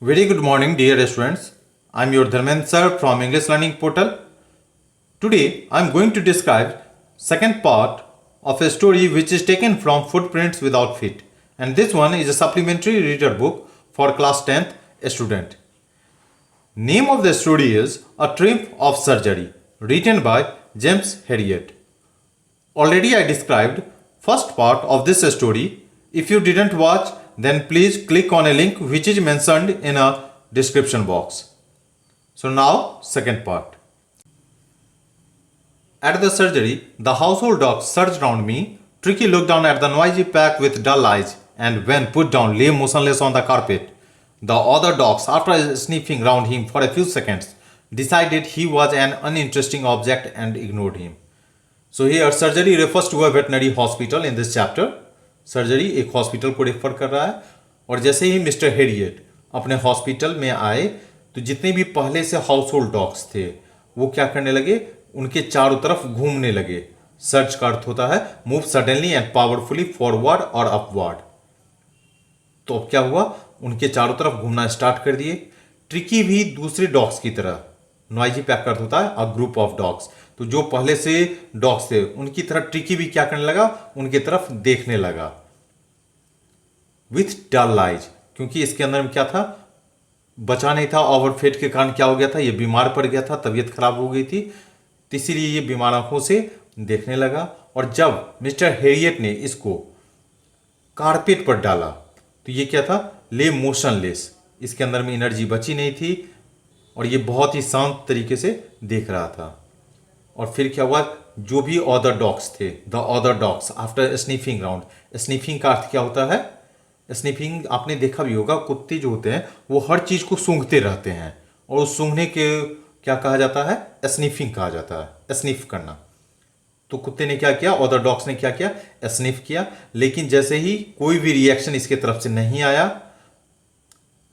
Very good morning, dear students. I am your Dharmendra sir from English Learning Portal. Today, I am going to describe second part of a story which is taken from Footprints Without Feet, and this one is a supplementary reader book for class 10th student. Name of the story is A Trip of Surgery, written by James Herriot. Already I described first part of this story. If you didn't watch, then please click on a link which is mentioned in a description box. So now second part. At the surgery, the household dogs surged round me. Tricky looked down at the noisy pack with dull eyes and when put down lay motionless on the carpet. The other dogs, after sniffing round him for a few seconds, decided he was an uninteresting object and ignored him. So here surgery refers to a veterinary hospital in this chapter. Surgery एक hospital को refer कर रहा है और जैसे ही mister Harriet अपने hospital में आए तो जितने भी पहले से हाउस होल्ड डॉग्स थे वो क्या करने लगे, उनके चारों तरफ घूमने लगे. सर्च का अर्थ होता है move suddenly and powerfully forward और अपवर्ड. तो अब क्या हुआ, उनके चारों तरफ घूमना स्टार्ट कर दिए. ट्रिकी भी दूसरे डॉग्स की तरह, नॉइजी पैक का अर्थ होता है अ ग्रुप ऑफ डॉग्स, तो जो पहले से डॉग्स थे उनकी तरह ट्रिकी भी क्या करने लगा, उनकी तरफ देखने लगा विथ डल आइज. क्योंकि इसके अंदर में क्या था, बचा नहीं था. ओवरफीड के कारण क्या हो गया था, ये बीमार पड़ गया था, तबीयत खराब हो गई थी, तो इसीलिए ये बीमार आंखों से देखने लगा. और जब मिस्टर हेरियट ने इसको कारपेट पर डाला तो ये क्या था, ले मोशनलेस. इसके अंदर में एनर्जी बची नहीं थी और ये बहुत ही शांत तरीके से देख रहा था. और फिर क्या हुआ, जो भी अदर डॉग्स थे, the other dogs after sniffing round. Sniffing का अर्थ क्या होता है, स्निफिंग आपने देखा भी होगा, कुत्ते जो होते हैं वो हर चीज को सूंघते रहते हैं और उस सूंघने के क्या कहा जाता है, स्निफिंग कहा जाता है, स्निफ करना. तो कुत्ते ने क्या किया, अदर डॉग्स ने क्या किया, स्निफ किया. लेकिन जैसे ही कोई भी रिएक्शन इसके तरफ से नहीं आया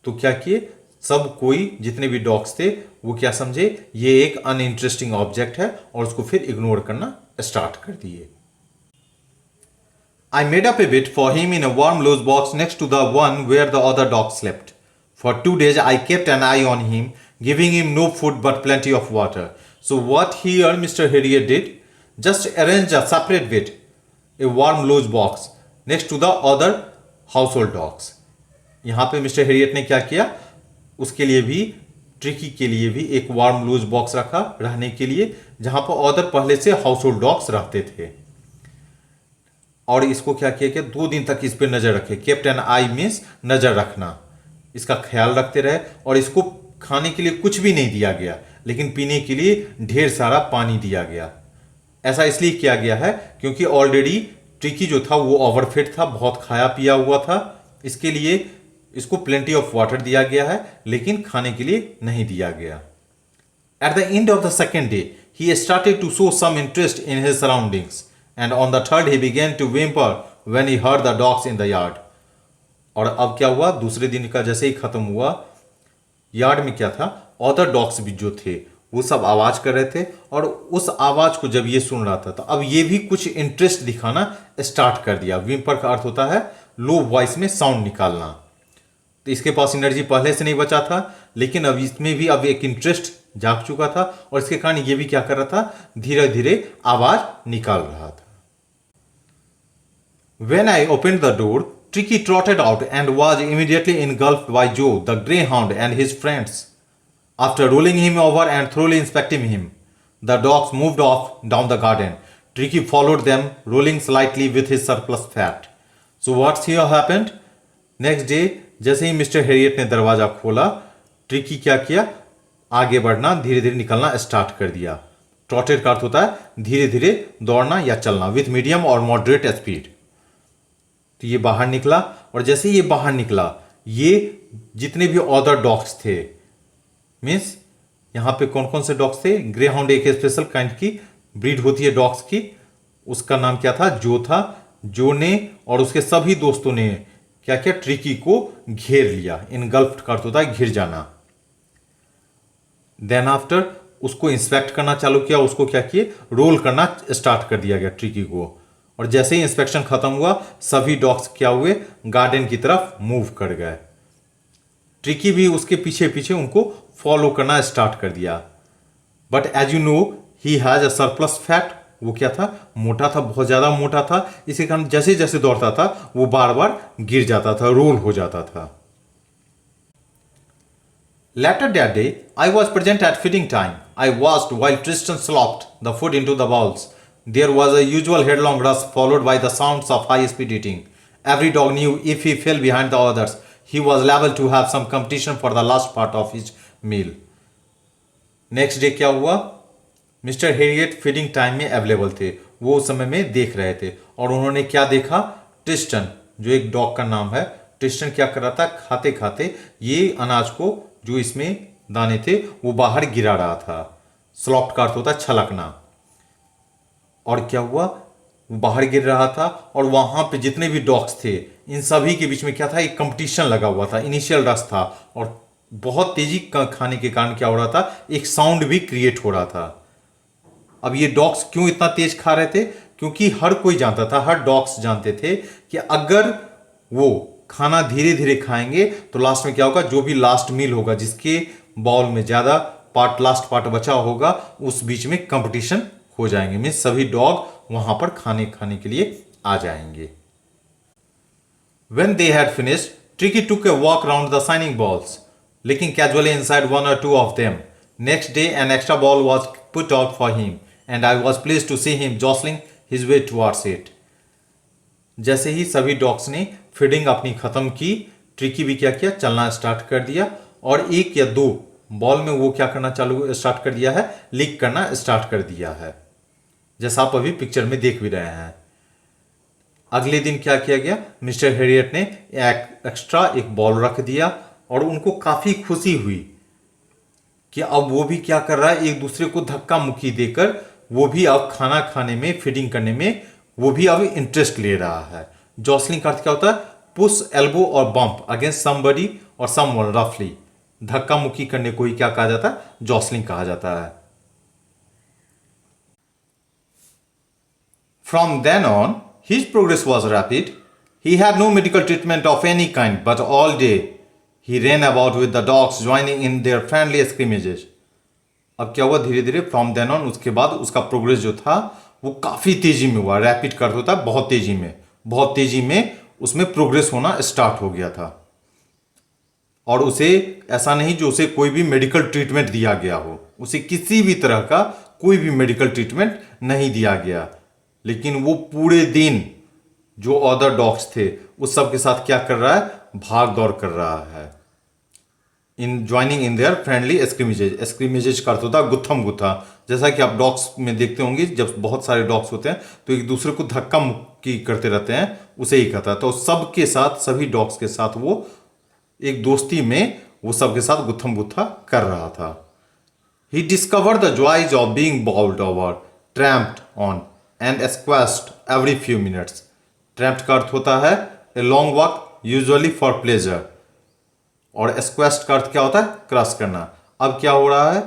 तो क्या किए, सब कोई जितने भी डॉग्स थे वो क्या समझे, ये एक अनइंटरेस्टिंग ऑब्जेक्ट है और उसको फिर इग्नोर करना स्टार्ट कर दिए. I made up a bed for him in a warm loose box next to the one where the other dogs slept. For 2 days I kept an eye on him, giving him no food but plenty of water. So what here Mr. Harriet did, just arrange a separate bed, a warm loose box next to the other household dogs. यहाँ पे mister Harriet ने क्या किया, उसके लिए भी, tricky के लिए भी एक वार्म लूज बॉक्स रखा रहने के लिए, जहां पर अदर पहले से हाउस होल्ड डॉग्स रहते थे. और इसको क्या किया कि 2 दिन तक इस पर नजर रखे. केप्ट एन आई मीन्स नजर रखना, इसका ख्याल रखते रहे. और इसको खाने के लिए कुछ भी नहीं दिया गया, लेकिन पीने के लिए ढेर सारा पानी दिया गया. ऐसा इसलिए किया गया है क्योंकि ऑलरेडी ट्रिकी जो था वो ओवरफिट था, बहुत खाया पिया हुआ था. इसके लिए इसको प्लेंटी ऑफ वाटर दिया गया है, लेकिन खाने के लिए नहीं दिया गया. At the end of the second day he started to show some interest in his surroundings and on the third he began to whimper when he heard the dogs in the yard. और अब क्या हुआ, दूसरे दिन का जैसे ही खत्म हुआ, यार्ड में क्या था, अदर डॉग्स भी जो थे वो सब आवाज कर रहे थे. और उस आवाज को जब ये सुन रहा था तो अब ये भी कुछ इंटरेस्ट दिखाना स्टार्ट कर दिया. व्हिम्पर का अर्थ होता है लो वॉइस में साउंड निकालना. तो इसके पास एनर्जी पहले से नहीं बचा था, लेकिन अब इसमें भी अब एक इंटरेस्ट जाग चुका था और इसके कारण ये भी क्या कर रहा था, धीरे धीरे आवाज निकाल रहा था. When I opened the door, Tricky trotted out and was immediately engulfed by Joe, the greyhound, and his friends. After rolling him over and thoroughly inspecting him, the dogs moved off down the garden. Tricky followed them, rolling slightly with his surplus fat. So what's here happened? Next day, जैसे ही mister Harriet ने दरवाजा खोला, tricky क्या किया, आगे बढ़ना, धीरे धीरे निकलना स्टार्ट कर दिया. ट्रॉटेड का अर्थ होता है धीरे धीरे दौड़ना या चलना, विथ मीडियम और मॉडरेट स्पीड. तो ये बाहर निकला और जैसे ये बाहर निकला, ये जितने भी अदर डॉग्स थे, मीन्स यहां पे कौन कौन से डॉग्स थे, ग्रे हाउंड एक स्पेशल काइंड की ब्रीड होती है डॉग्स की, उसका नाम क्या था, जो था. जो ने और उसके सभी दोस्तों ने क्या क्या, ट्रिकी को घेर लिया. इनगल्फ्ड का अर्थ होता है घिर जाना. देन आफ्टर उसको इंस्पेक्ट करना चालू किया, उसको क्या किए, रोल करना स्टार्ट कर दिया गया ट्रिकी को. और जैसे ही इंस्पेक्शन खत्म हुआ, सभी डॉग्स क्या हुए, गार्डन की तरफ मूव कर गए. ट्रिकी भी उसके पीछे पीछे उनको फॉलो करना स्टार्ट कर दिया। But as you know he has a surplus fat, वो क्या था, मोटा था, बहुत ज़्यादा मोटा था। इसी कारण जैसे जैसे दौड़ता था वो बार बार गिर जाता था, रोल हो जाता था। Later that day, I was present at feeding time. I watched while Tristan slopped the food into the bowls. There was a usual headlong rush followed by the sounds of high-speed eating. Every dog knew if he fell behind the others, he was liable to have some competition for the last part of his meal. Next day क्या हुआ, mister Harriet feeding time में available थे, वो उस समय में देख रहे थे और उन्होंने क्या देखा, ट्रिस्टन जो एक डॉग का नाम है, ट्रिस्टन क्या कर रहा था, खाते खाते ये अनाज को जो इसमें दाने थे वो बाहर गिरा रहा था। स्लॉप्ड का अर्थ होता है छलकना। और क्या हुआ, वो बाहर गिर रहा था और वहां पे जितने भी डॉग्स थे इन सभी के बीच में क्या था, एक कंपटीशन लगा हुआ था, इनिशियल रश था और बहुत तेजी का खाने के कारण क्या हो रहा था, एक साउंड भी क्रिएट हो रहा था। अब ये डॉग्स क्यों इतना तेज खा रहे थे, क्योंकि हर कोई जानता था, हर डॉग्स जानते थे कि अगर वो खाना धीरे धीरे खाएंगे तो लास्ट में क्या होगा, जो भी लास्ट मील होगा जिसके बाउल में ज्यादा पार्ट, लास्ट पार्ट बचा होगा, उस बीच में कंपटीशन हो जाएंगे, मीन्स सभी डॉग वहां पर खाने खाने के लिए आ जाएंगे। When they had finished, Tricky took a walk round the shining balls, licking casually inside one or two of them. Next day, an extra ball was put out for him, and I was pleased to see him jostling his way towards it. जैसे ही सभी dogs ने feeding अपनी खत्म की, tricky भी क्या किया, चलना स्टार्ट कर दिया और एक या दो बॉल में वो क्या करना चालू स्टार्ट कर दिया है, लीक करना स्टार्ट कर दिया है, जैसा आप अभी पिक्चर में देख भी रहे हैं। अगले दिन क्या किया गया, मिस्टर हेरियट ने एक्स्ट्रा एक बॉल रख दिया और उनको काफी खुशी हुई कि अब वो भी क्या कर रहा है, एक दूसरे को धक्का मुक्की देकर वो भी अब खाना खाने में, फीडिंग करने में वो भी अब इंटरेस्ट ले रहा है। जॉसलिंग का अर्थ क्या होता है, पुश, एल्बो और बम्प अगेंस्ट समबडी और समवन रफली, धक्का मुक्की करने को ही क्या कहा जाता है, जॉसलिंग कहा जाता है। From then on, his progress was rapid. He had no medical treatment of any kind, but all day he ran about with the dogs, joining in their friendly scrimmages. अब क्या हुआ, धीरे धीरे फ्रॉम देन ऑन उसके बाद उसका progress जो था वो काफी तेजी में हुआ। रैपिड कर होता है बहुत तेजी में, बहुत तेजी में उसमें प्रोग्रेस होना स्टार्ट हो गया था। और उसे ऐसा नहीं जो उसे कोई भी मेडिकल ट्रीटमेंट दिया गया हो, उसे किसी भी तरह का कोई भी मेडिकल ट्रीटमेंट नहीं दिया गया, लेकिन वो पूरे दिन जो अदर डॉग्स थे उस सब के साथ क्या कर रहा है, भाग दौड़ कर रहा है। In joining in their friendly scrimmages, scrimmages का अर्थ होता है गुत्थम गुत्था, जैसा कि आप डॉग्स में देखते होंगे, जब बहुत सारे डॉग्स होते हैं तो एक दूसरे को धक्का मुक्की करते रहते हैं, उसे ही कहता है। तो सबके साथ, सभी डॉग्स के साथ वो एक दोस्ती में वो सबके साथ गुत्थम गुत्था कर रहा था। He discovered the joys of being bowled over, tramped on and squashed every few minutes. Tramped का अर्थ होता है a long walk usually for pleasure, और squashed का अर्थ क्या होता है, क्रश करना। अब क्या हो रहा है,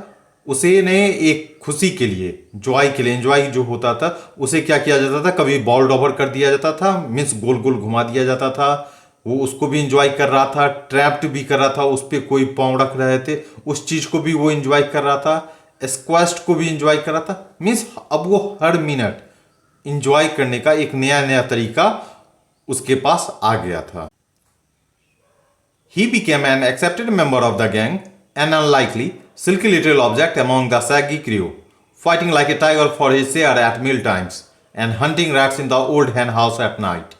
उसे ने एक खुशी के लिए, जॉय के लिए, एंजॉय जो होता था उसे क्या किया जाता था, कभी बॉल्ड ओवर कर दिया जाता था, मीन्स गोल गोल घुमा दिया जाता था, वो उसको भी इंजॉय कर रहा था, ट्रैप्ड भी कर रहा था, उस पर कोई पाँव रख रहे थे, उस चीज को भी वो इंजॉय कर रहा था, स्क्वैश्ड को भी इंजॉय कर रहा था। मीन्स अब वो हर मिनट इंजॉय करने का एक नया नया तरीका उसके पास आ गया था। He became an accepted member of the gang, an unlikely, silky little object among the saggy crew, fighting like a tiger for his share at meal times and hunting rats in the old hen house at night.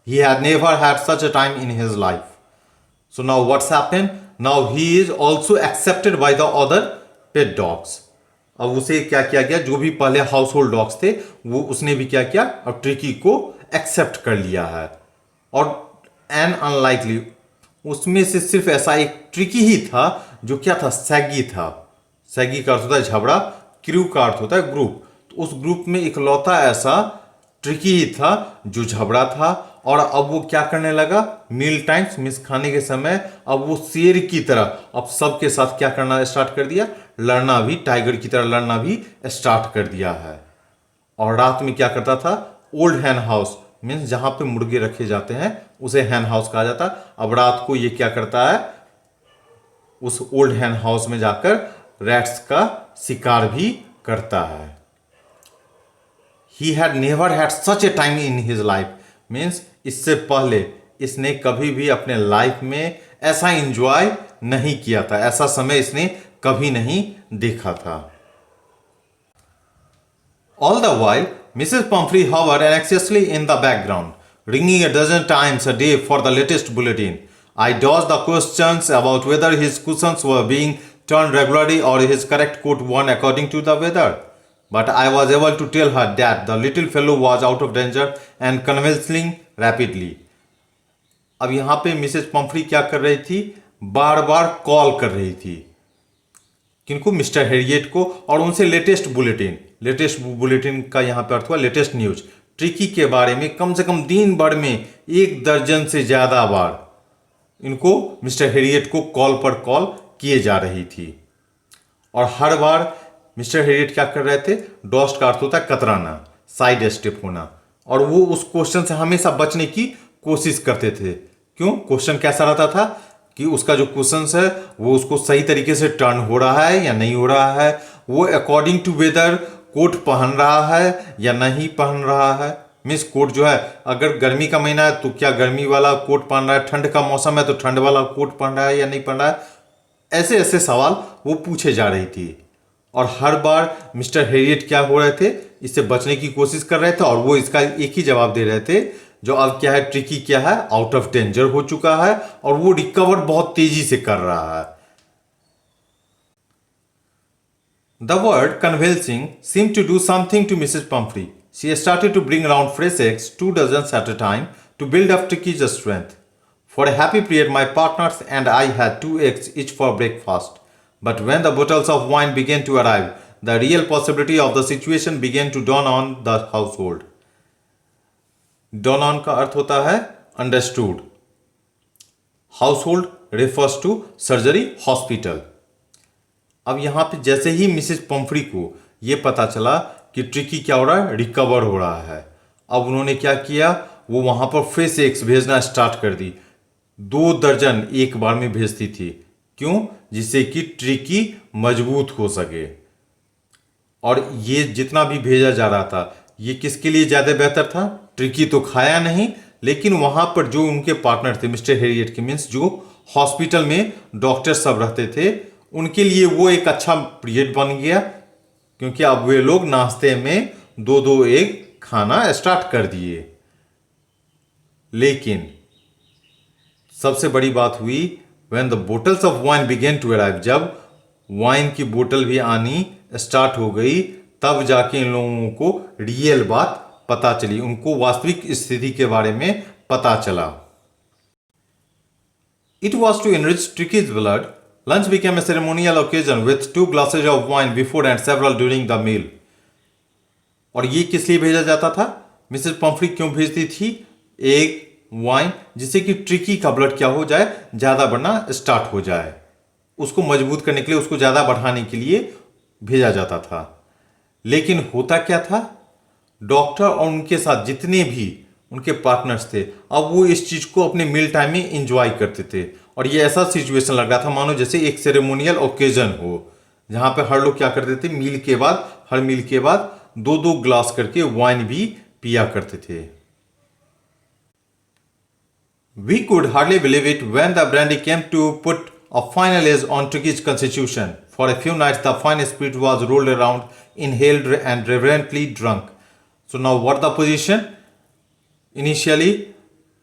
He had never had such a time in his life. So now what's happened? Now he is also accepted by the other pet dogs. अब उसे क्या किया गया, जो भी पहले house hold dogs थे वो उसने भी क्या किया, अब ट्रिकी को एक्सेप्ट कर लिया है। और एन अनलाइकली, उसमें से सिर्फ ऐसा एक ट्रिकी ही था जो क्या था, सैगी था। सैगी का अर्थ होता है झबड़ा, क्रू का अर्थ होता है ग्रुप, तो उस ग्रुप में इकलौता ऐसा ट्रिकी ही था जो झबड़ा था। और अब वो क्या करने लगा, मील टाइम्स, मीन्स खाने के समय अब वो शेर की तरह अब सबके साथ क्या करना स्टार्ट कर दिया, लड़ना भी, टाइगर की तरह लड़ना भी स्टार्ट कर दिया है। और रात में क्या करता था, ओल्ड हैन हाउस, मीन्स जहां पे मुर्गे रखे जाते हैं उसे हैन हाउस कहा जाता है। अब रात को ये क्या करता है, उस ओल्ड हैन हाउस में जाकर रैट्स का शिकार भी करता है। He had never had such A time in his life, means इससे पहले इसने कभी भी अपने लाइफ में ऐसा इंजॉय नहीं किया था, ऐसा समय इसने कभी नहीं देखा था। All the while, Mrs. Pumphrey hovered anxiously in the background, ringing a dozen times a day for the latest bulletin. I dodged the questions about whether his cushions were being turned regularly or his correct coat worn according to the weather. But I was able to tell her that the little fellow was out of danger and convalescing rapidly. अब यहाँ पे Mrs Pomfrey क्या कर रही थी, बार बार call कर रही थी किनको, मिस्टर हैरियट को, और उनसे लेटेस्ट बुलेटिन का यहाँ पे अर्थ हुआ लेटेस्ट न्यूज, ट्रिकी के बारे में कम से कम दिन भर में 1 दर्जन से ज़्यादा बार इनको मिस्टर हैरियट को कॉल पर कॉल किए जा रही थी। और हर बार मिस्टर हैरियट क्या कर रहे थे, डॉस्ट का अर्थ होता है कतराना, साइड स्टेप होना, और वो उस क्वेश्चन से हमेशा बचने की कोशिश करते थे। क्यों? क्वेश्चन कैसा रहता था कि उसका जो क्वेश्चन है वो उसको सही तरीके से टर्न हो रहा है या नहीं हो रहा है, वो अकॉर्डिंग टू वेदर कोट पहन रहा है या नहीं पहन रहा है। मीन्स कोट जो है, अगर गर्मी का महीना है तो क्या गर्मी वाला कोट पहन रहा है, ठंड का मौसम है तो ठंड वाला कोट पहन रहा है या नहीं पहन रहा है। ऐसे ऐसे सवाल वो पूछे जा रही थी और हर बार मिस्टर हैरियट क्या हो रहे थे, इससे बचने की कोशिश कर रहे थे और वो इसका एक ही जवाब दे रहे थे, जो अब क्या है, ट्रिकी क्या है, आउट ऑफ डेंजर हो चुका है और वो रिकवर बहुत तेजी से कर रहा है। The word convalescing seemed to do something to Mrs. Pumphrey. She started to bring round fresh eggs, 2 dozens at a time, to build up Tricky's strength. For a happy period, my partners and I had 2 eggs each for breakfast. But when the bottles of wine began to arrive, the real possibility of the situation began to dawn on the household. Dawn on का अर्थ होता है understood. Household refers to surgery hospital. अब यहाँ पे जैसे ही Mrs Pomfrey को ये पता चला कि ट्रिकी क्या हो रहा है, रिकवर हो रहा है, अब उन्होंने क्या किया, वो वहाँ पर फ्रेश एग्स भेजना स्टार्ट कर दी। 2 दर्जन एक बार में भेजती थी। क्यों? जिससे कि ट्रिकी मजबूत हो सके। और ये जितना भी भेजा जा रहा था ये किसके लिए ज़्यादा बेहतर था? ट्रिकी तो खाया नहीं, लेकिन वहाँ पर जो उनके पार्टनर थे मिस्टर हैरियट के, मीन्स जो हॉस्पिटल में डॉक्टर सब रहते थे, उनके लिए वो एक अच्छा पीरियड बन गया, क्योंकि अब वे लोग नाश्ते में 2-2 एग खाना स्टार्ट कर दिए। लेकिन सबसे बड़ी बात हुई when the bottles of wine began to arrive, जब वाइन की बोतल भी आनी स्टार्ट हो गई, तब जाके इन लोगों को रियल बात पता चली, उनको वास्तविक स्थिति के बारे में पता चला। It was to enrich Tricky's blood. Lunch became a ceremonial occasion with 2 glasses of wine before and several during the meal. और ये किस लिए भेजा जाता था? मिसेस पंफ्री क्यों भेजती थी एग, वाइन? जिससे कि ट्रिकी का ब्लड क्या हो जाए, ज़्यादा बढ़ना स्टार्ट हो जाए, उसको मजबूत करने के लिए, उसको ज़्यादा बढ़ाने के लिए भेजा जाता था। लेकिन होता क्या था, डॉक्टर और उनके साथ जितने भी उनके पार्टनर्स थे, अब वो इस चीज़ को अपने मील टाइम में इंजॉय करते थे। और ये ऐसा सिचुएशन लग रहा था मानो जैसे एक सेरेमोनियल ओकेजन हो, जहाँ पे हर लोग क्या करते थे, हर मील के बाद 2-2 ग्लास करके वाइन भी पिया करते थे। We could hardly believe it when the brandy came to put a final edge on Tricky's constitution. For a few nights, the fine spirit was rolled around, inhaled and reverently drunk. So now what the position? Initially,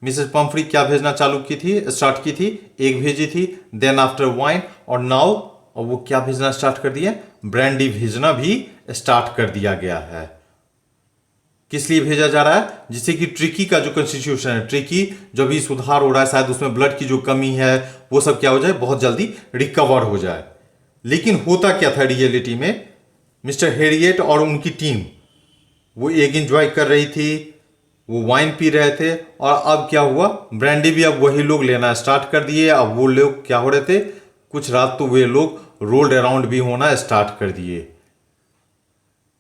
Mrs Pomfrey क्या भेजना start की थी, egg भेजी थी, then after wine, और now वो क्या भेजना स्टार्ट कर दिया, ब्रांडी भेजना भी स्टार्ट कर दिया गया है। किस लिए भेजा जा रहा है? जिससे कि ट्रिकी का जो कॉन्स्टिट्यूशन है, ट्रिकी जो भी सुधार हो रहा है, शायद उसमें ब्लड की जो कमी है वो सब क्या हो जाए, बहुत जल्दी रिकवर हो जाए। लेकिन होता क्या था रियलिटी में, मिस्टर हैरियट और उनकी टीम वो एग एंजॉय कर रही थी, वो वाइन पी रहे थे, और अब क्या हुआ, ब्रांडी भी अब वही लोग लेना स्टार्ट कर दिए। अब वो लोग क्या हो रहे थे, कुछ रात तो वे लोग रोल्ड अराउंड भी होना स्टार्ट कर दिए,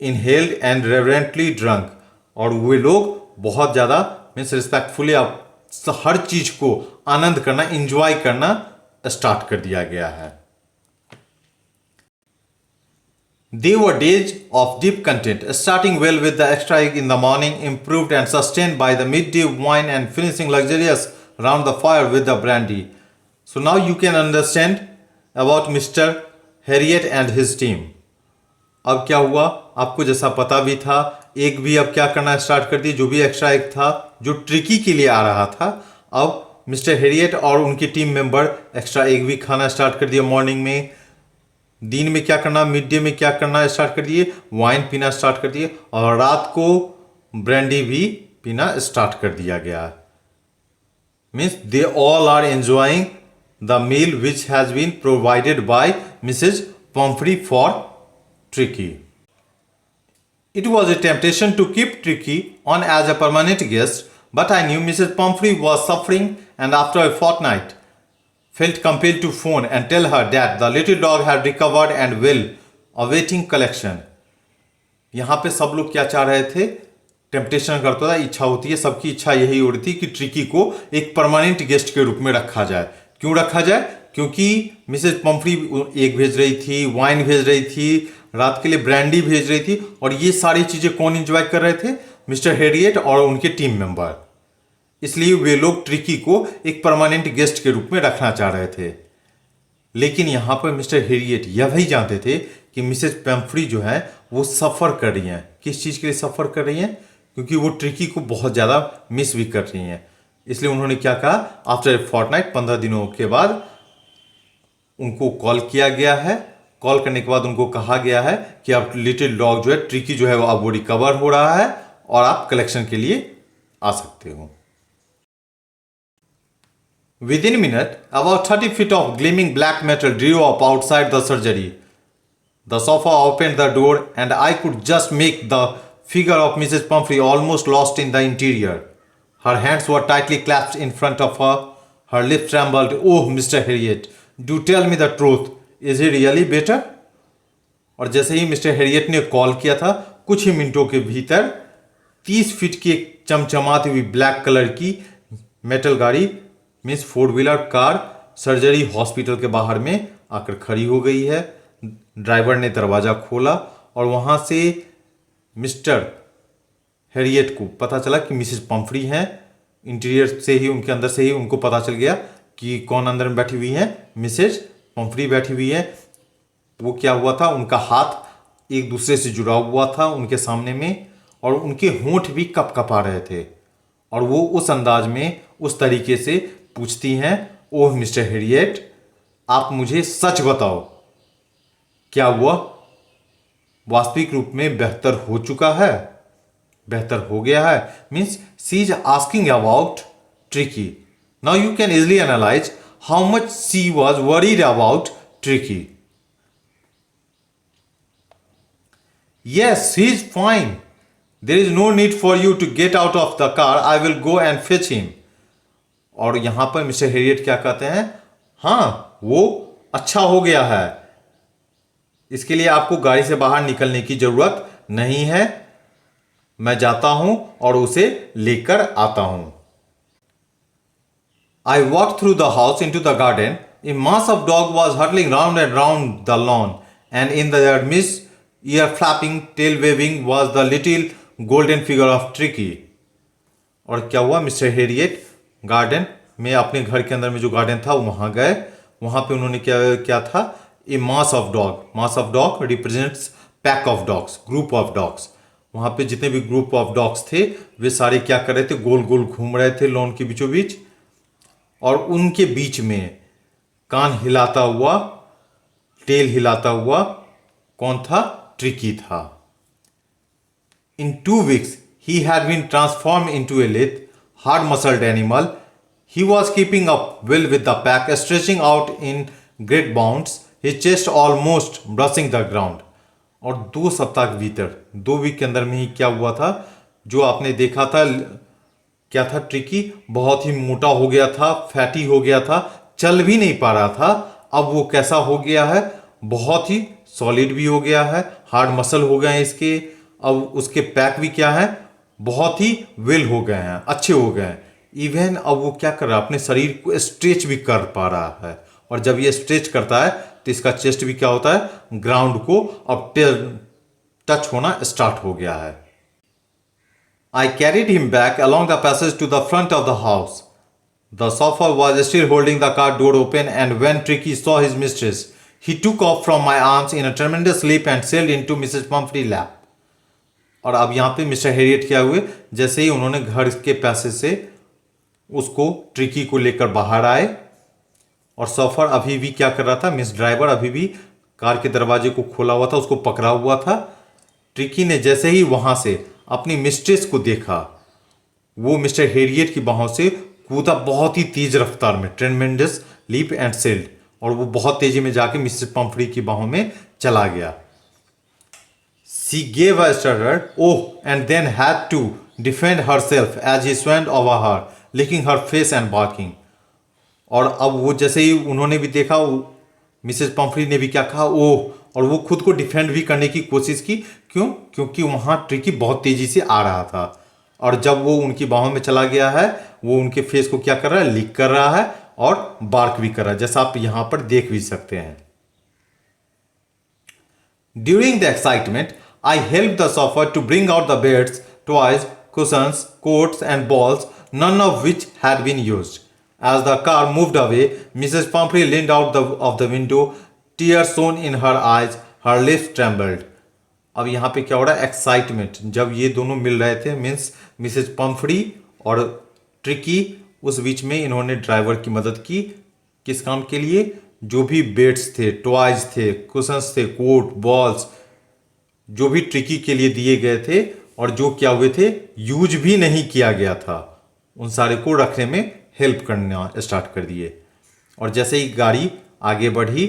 इनहेल्ड एंड रेवरेंटली ड्रंक, और वे लोग बहुत ज़्यादा मीन्स रिस्पेक्टफुली अब हर चीज़ को आनंद करना, इंजॉय करना स्टार्ट कर दिया गया है। They were days of deep content, starting well with the extra egg in the morning, improved and sustained by the midday wine, and finishing luxurious round the fire with the brandy. So now you can understand about Mr. Harriet and his team. अब क्या हुआ, आपको जैसा पता भी था, egg भी अब क्या करना स्टार्ट कर दिए, जो भी एक्स्ट्रा एग था जो ट्रिकी के लिए आ रहा था, अब मिस्टर हेरियट और उनकी टीम मेंबर एक्स्ट्रा एग भी खाना स्टार्ट कर दिया मॉर्निंग में। दिन में क्या करना, मिड डे में क्या करना स्टार्ट कर दिए, वाइन पीना स्टार्ट कर दिए, और रात को ब्रांडी भी पीना स्टार्ट कर दिया गया। Means they all are enjoying the meal which has been provided by Mrs Pumphrey for Tricki. It was a temptation to keep Tricky on as a permanent guest, but I knew Mrs. Pumphrey was suffering, and after a fortnight, felt compelled to phone and tell her that the little dog had recovered and well, awaiting collection. यहाँ पे सब लोग क्या चाह रहे थे, temptation करता था, इच्छा होती है, सबकी इच्छा यही हो रही थी कि ट्रिकी को एक परमानेंट गेस्ट के रूप में रखा जाए। क्यों रखा जाए? क्योंकि मिसेज पम्फ्री एग भेज रही थी, वाइन भेज रही थी, रात के लिए ब्रांडी भेज रही थी, और ये सारी चीज़ें कौन एंजॉय कर रहे थे? मिस्टर हेरियट और उनके टीम मेंबर। इसलिए वे लोग ट्रिकी को एक परमानेंट गेस्ट के रूप में रखना चाह रहे थे। लेकिन यहाँ पर मिस्टर हेरियट यह भी जानते थे कि मिसेज पम्फ्री जो है वो सफ़र कर रही हैं। किस चीज़ के लिए सफ़र कर रही हैं? क्योंकि वो ट्रिकी को बहुत ज़्यादा मिस भी कर रही हैं। इसलिए उन्होंने क्या कहा, आफ्टर ए फॉर्टनाइट, 15 दिनों के बाद उनको कॉल किया गया है। कॉल करने के बाद उनको कहा गया है कि अब लिटिल डॉग जो है, ट्रिकी जो है, वो अब वो रिकवर हो रहा है और आप कलेक्शन के लिए आ सकते हो। Within a minute, about 30 feet of gleaming black metal drew up outside the surgery. The sofa opened the door, and I could just make the figure of Mrs. Pumphrey almost lost in the interior. Her hands were tightly clasped in front of her. Her lips trembled. "Oh, Mr. Harriet, do tell me the truth. Is he really better?" और जैसे ही mister Harriet ने call किया था, कुछ ही मिनटों के भीतर 30 feet की एक चमचमाती हुई ब्लैक कलर की मेटल गाड़ी, means 4 wheeler car, surgery hospital के बाहर में आकर खड़ी हो गई है। ड्राइवर ने दरवाज़ा खोला और वहाँ से मिस्टर हेरियट को पता चला कि मिसेज पम्फ्री हैं। इंटीरियर से ही, उनके अंदर से ही उनको पता चल गया कि कौन अंदर में बैठी हुई हैं, मिसेज पम्फ्री बैठी हुई है। वो क्या हुआ था, उनका हाथ एक दूसरे से जुड़ा हुआ था उनके सामने में, और उनके होंठ भी कपकपा रहे थे, और वो उस अंदाज में, उस तरीके से पूछती हैं, "ओह मिस्टर हेरियट, आप मुझे सच बताओ, क्या हुआ? वास्तविक रूप में बेहतर हो चुका है, बेहतर हो गया है?" Means she is asking about tricky. Now you can easily analyse how much she was worried about tricky. Yes, he is fine. There is no need for you to get out of the car. I will go and fetch him. और यहां पर mister Harriet क्या कहते हैं, हाँ वो अच्छा हो गया है, इसके लिए आपको गाड़ी से बाहर निकलने की जरूरत नहीं है, मैं जाता हूं और उसे लेकर आता हूं। I walked through the house into the garden. A mass of dog was hurtling round and round the lawn, and in their midst, ear flapping, tail waving, was the little golden figure of Tricky. और क्या हुआ, mister Harriet garden में, अपने घर के अंदर में जो गार्डन था वहाँ गए। वहाँ पे उन्होंने क्या था, a mass of dog. Mass of dog represents pack of dogs, group of dogs. वहाँ पे जितने भी ग्रुप ऑफ डॉग्स थे वे सारे क्या कर रहे थे, गोल गोल घूम रहे थे लॉन के बीचों बीच, और उनके बीच में कान हिलाता हुआ, टेल हिलाता हुआ कौन था? ट्रिकी था। In 2 weeks, he had been transformed into a lithe, hard-muscled animal. He was keeping up well with the pack, stretching out in great bounds, his chest almost brushing the ground. और 2 सप्ताह के भीतर, 2 week के अंदर में ही क्या हुआ था, जो आपने देखा था, क्या था, ट्रिकी बहुत ही मोटा हो गया था, फैटी हो गया था, चल भी नहीं पा रहा था। अब वो कैसा हो गया है, बहुत ही सॉलिड भी हो गया है, हार्ड मसल हो गए हैं इसके। अब उसके पैक भी क्या है, बहुत ही वेल हो गए हैं, अच्छे हो गए हैं। इवन अब वो क्या कर रहा है, अपने शरीर को स्ट्रेच भी कर पा रहा है, और जब ये स्ट्रेच करता है तो इसका चेस्ट भी क्या होता है, ग्राउंड को अब टच होना स्टार्ट हो गया है। I carried him back along the passage to the front of the house. The chauffeur was still holding the car door open, and when Tricky saw his mistress, he took off from my arms in a tremendous leap and sailed into Mrs. Pumphrey's lap. और अब यहाँ पे mister Harriet क्या हुए, जैसे ही उन्होंने घर के पैसे से उसको ट्रिकी को लेकर बाहर आए, और सफर अभी भी क्या कर रहा था, मिस ड्राइवर अभी भी कार के दरवाजे को खोला हुआ था, उसको पकड़ा हुआ था। ट्रिकी ने जैसे ही वहां से अपनी मिस्ट्रेस को देखा, वो मिस्टर हैरियट की बाहों से कूदा बहुत ही तेज रफ्तार में, ट्रेमेंडस लीप एंड सेल्ड, और वो बहुत तेजी में जाके मिसेस पंफ्री की बाहों में चला गया। She gave a stutter, oh, and then had to defend herself as he swarmed over her, licking her face and barking. और अब वो जैसे ही उन्होंने भी देखा, मिसेस पंफ्री ने भी क्या कहा, ओह, और वो खुद को डिफेंड भी करने की कोशिश की। क्यों? क्योंकि वहाँ ट्रिकी बहुत तेजी से आ रहा था, और जब वो उनकी बाहों में चला गया है, वो उनके फेस को क्या कर रहा है, लिक कर रहा है और बार्क भी कर रहा है, जैसा आप यहाँ पर देख भी सकते हैं। During the excitement, I helped the chauffeur to bring out the beds, toys, cushions, coats and balls, none of which had been used. As the car moved away, Mrs. Pumphrey leaned out of the window, tears shone in her eyes, her lips trembled. अब यहाँ पे क्या हो रहा है, excitement, जब ये दोनों मिल रहे थे, मीन्स मिसेज पंफ्री और ट्रिकी, उस बीच में इन्होंने ड्राइवर की मदद की। किस काम के लिए? जो भी बेड्स थे, टॉयज थे, कुशंस थे, कोट, बॉल्स, जो भी ट्रिकी के लिए दिए गए थे और जो क्या हुए थे, यूज भी नहीं किया गया था, उन सारे को रखने में हेल्प करना स्टार्ट कर दिए। और जैसे ही गाड़ी आगे बढ़ी,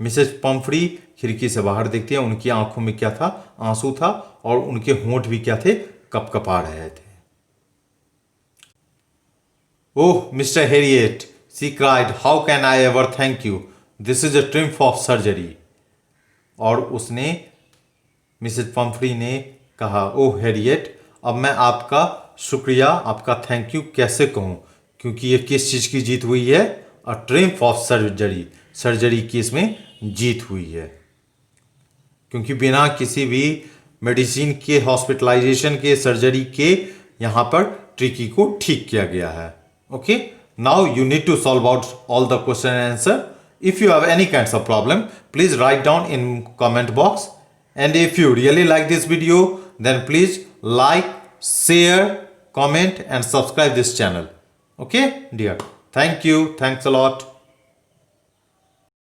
मिसेज पंफ्री खिड़की से बाहर देखती है, उनकी आंखों में क्या था, आंसू था, और उनके होंठ भी क्या थे, कपकपा रहे थे। Oh mister Harriet, she cried, how can I ever thank you, this is a triumph of surgery. और उसने, मिसेज पंफ्री ने कहा, ओह हैरियट, अब मैं आपका शुक्रिया, आपका थैंक यू कैसे कहूँ, क्योंकि ये किस चीज़ की जीत हुई है, अ ट्रिम्फ ऑफ सर्जरी, सर्जरी की इसमें जीत हुई है। क्योंकि बिना किसी भी मेडिसिन के, हॉस्पिटलाइजेशन के, सर्जरी के, यहाँ पर ट्रिकी को ठीक किया गया है। Okay, now you need to solve out all the question and answer. If you have any kinds of problem, please write down in comment box, and if you really like this video, then please like, share, comment and subscribe this channel. Okay dear, thank you, thanks a lot.